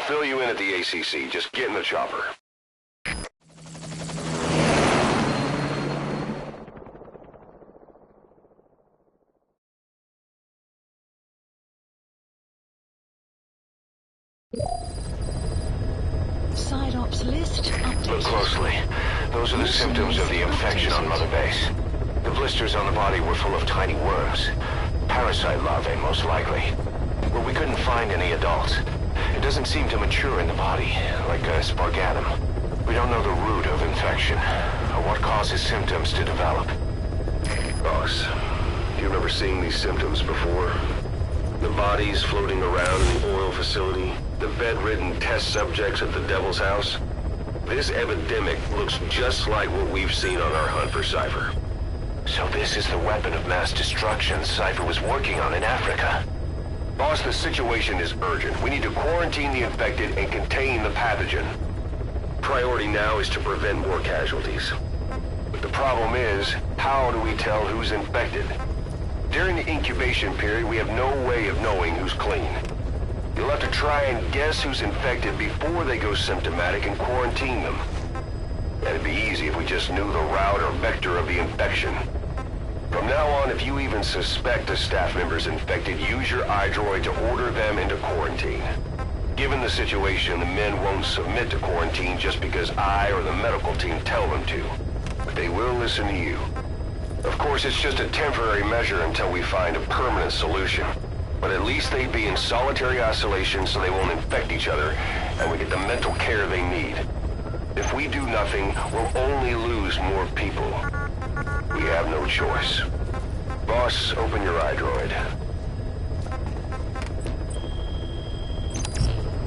fill you in at the ACC. Just get in the chopper. Side ops list updated. Look closely. Those are the symptoms of the infection on Mother Base. The blisters on the body were full of tiny worms. Parasite larvae, most likely. But we couldn't find any adults. It doesn't seem to mature in the body, like a spargatum. We don't know the root of infection, or what causes symptoms to develop. Boss, do you remember seeing these symptoms before? The bodies floating around in the oil facility, the bedridden test subjects at the Devil's House. This epidemic looks just like what we've seen on our hunt for Cypher. So this is the weapon of mass destruction Cypher was working on in Africa. Boss, the situation is urgent. We need to quarantine the infected and contain the pathogen. Priority now is to prevent more casualties. But the problem is, how do we tell who's infected? During the incubation period, we have no way of knowing who's clean. You'll have to try and guess who's infected before they go symptomatic and quarantine them. That'd be easy if we just knew the route or vector of the infection. From now on, if you even suspect a staff member's infected, use your iDroid to order them into quarantine. Given the situation, the men won't submit to quarantine just because I or the medical team tell them to. But they will listen to you. Of course, it's just a temporary measure until we find a permanent solution. But at least they'd be in solitary isolation so they won't infect each other, and we get the mental care they need. If we do nothing, we'll only lose more people. We have no choice. Boss, open your iDroid.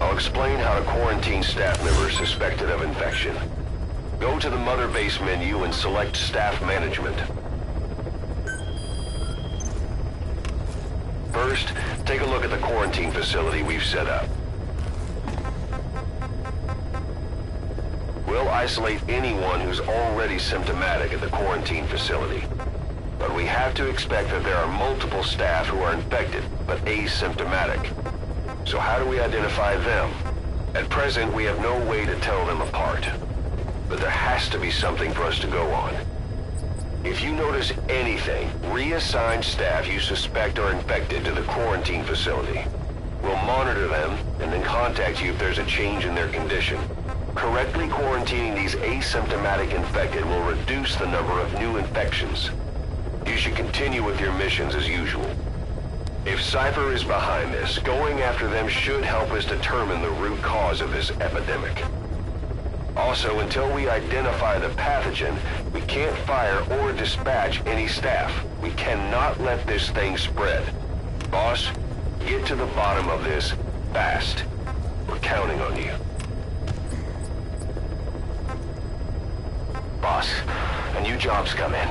I'll explain how to quarantine staff members suspected of infection. Go to the Mother Base menu and select Staff Management. First, take a look at the quarantine facility we've set up. We'll isolate anyone who's already symptomatic at the quarantine facility. But we have to expect that there are multiple staff who are infected, but asymptomatic. So how do we identify them? At present, we have no way to tell them apart. But there has to be something for us to go on. If you notice anything, reassign staff you suspect are infected to the quarantine facility. We'll monitor them and then contact you if there's a change in their condition. Correctly quarantining these asymptomatic infected will reduce the number of new infections. You should continue with your missions as usual. If Cypher is behind this, going after them should help us determine the root cause of this epidemic. Also, until we identify the pathogen, we can't fire or dispatch any staff. We cannot let this thing spread. Boss, get to the bottom of this fast. We're counting on you. Boss, a new job's come in.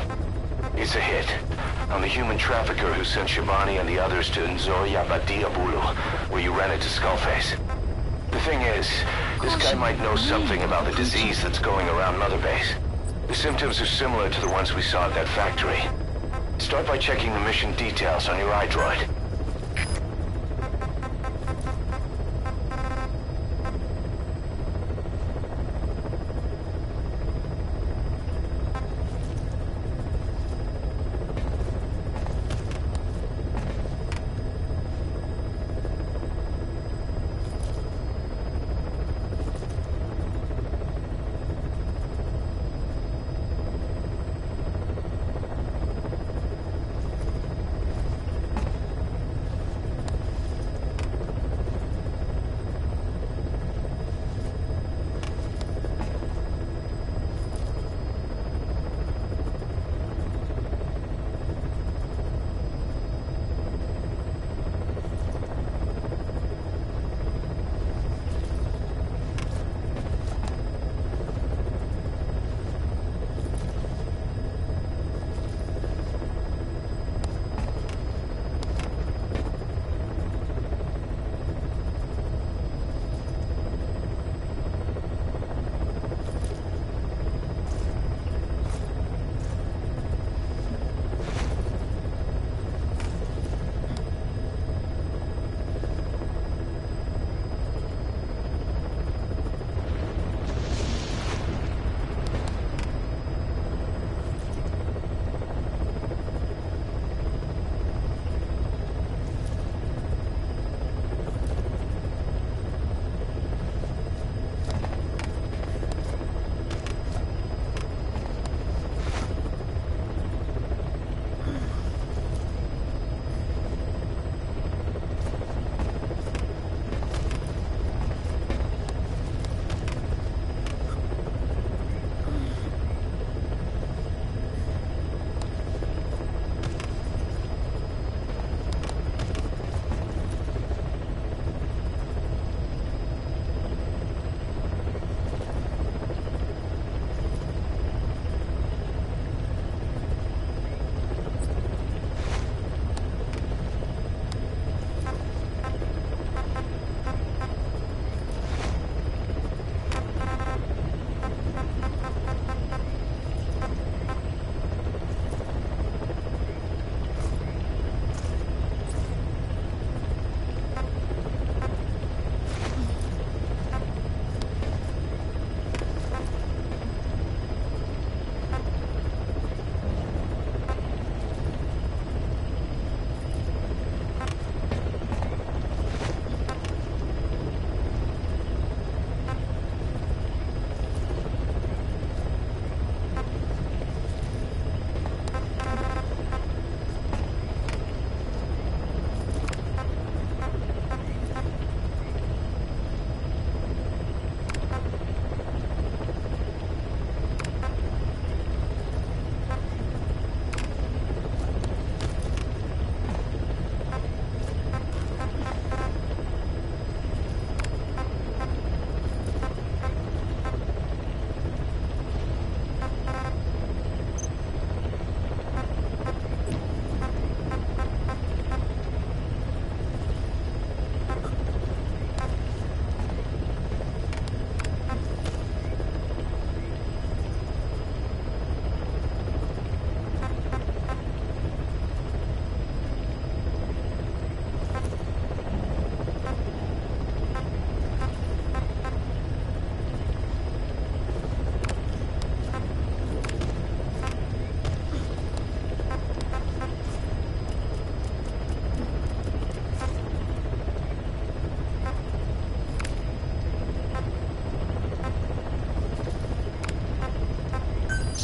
It's a hit. I'm the human trafficker who sent Shabani and the others to Nzoya Badia Bulu, where you ran into Skullface. The thing is, this guy might know something about the disease that's going around Mother Base. The symptoms are similar to the ones we saw at that factory. Start by checking the mission details on your iDroid.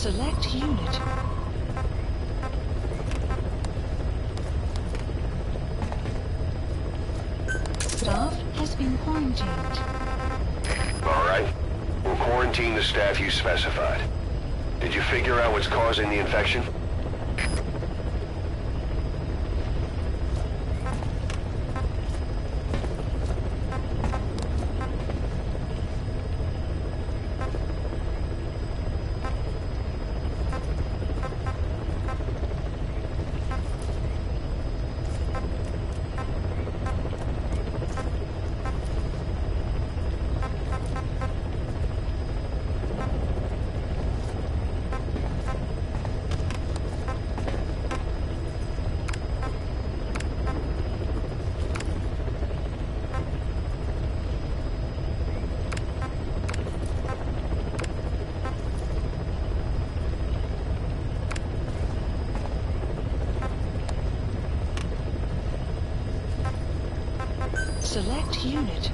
Select unit. Staff has been quarantined. All right. We'll quarantine the staff you specified. Did you figure out what's causing the infection? Select unit.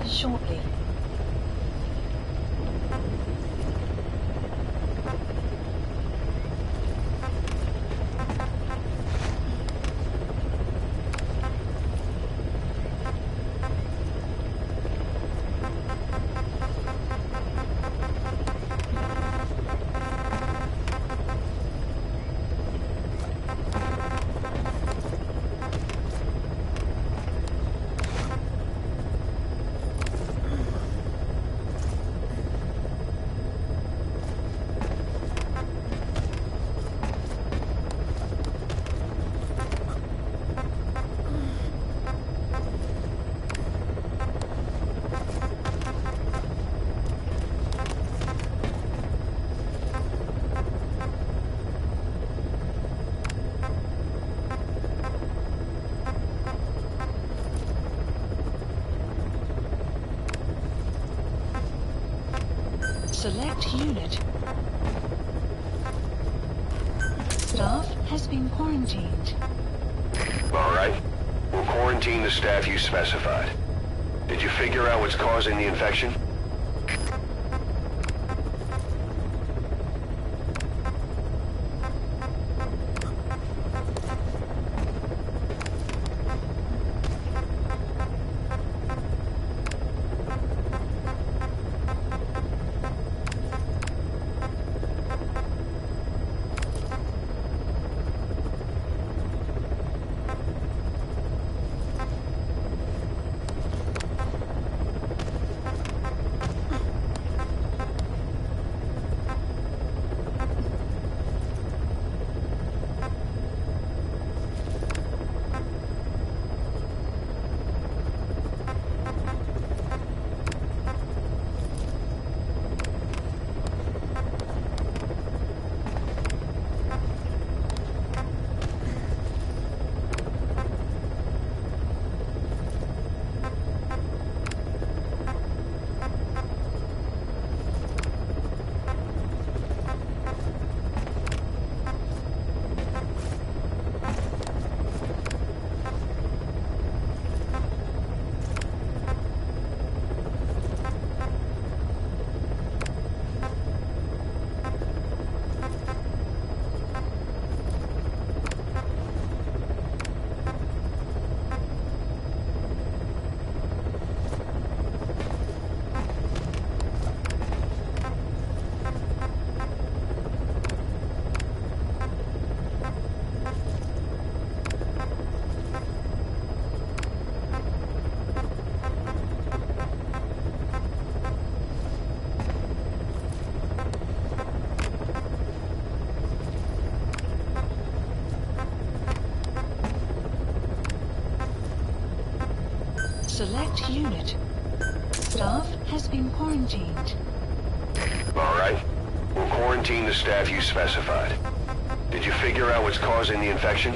Shortly. Select unit. Staff has been quarantined. All right. We'll quarantine the staff you specified. Did you figure out what's causing the infection? Select unit. Staff has been quarantined. All right. We'll quarantine the staff you specified. Did you figure out what's causing the infection?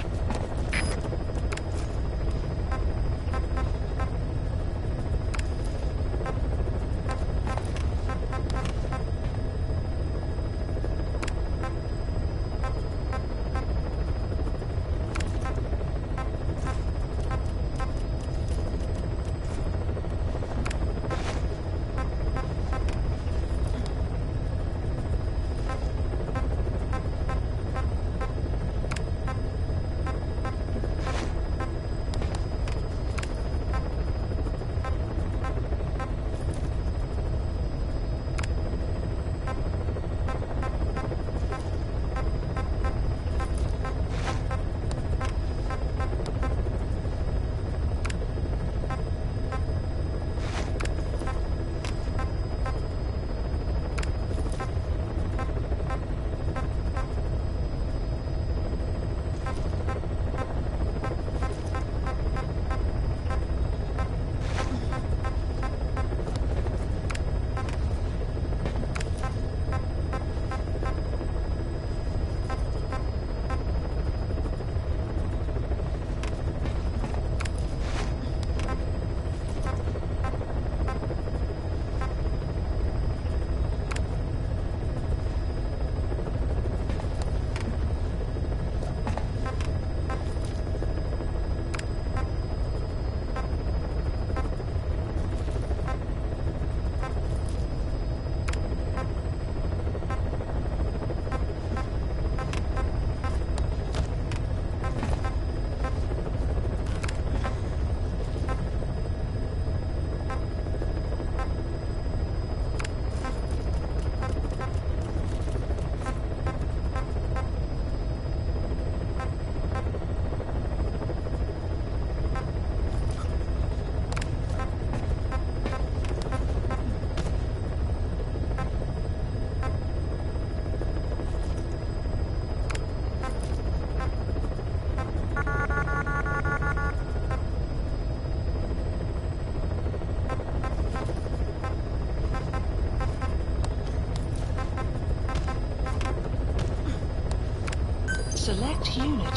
Select unit.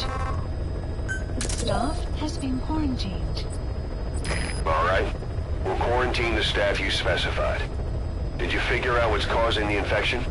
Staff has been quarantined. All right. We'll quarantine the staff you specified. Did you figure out what's causing the infection?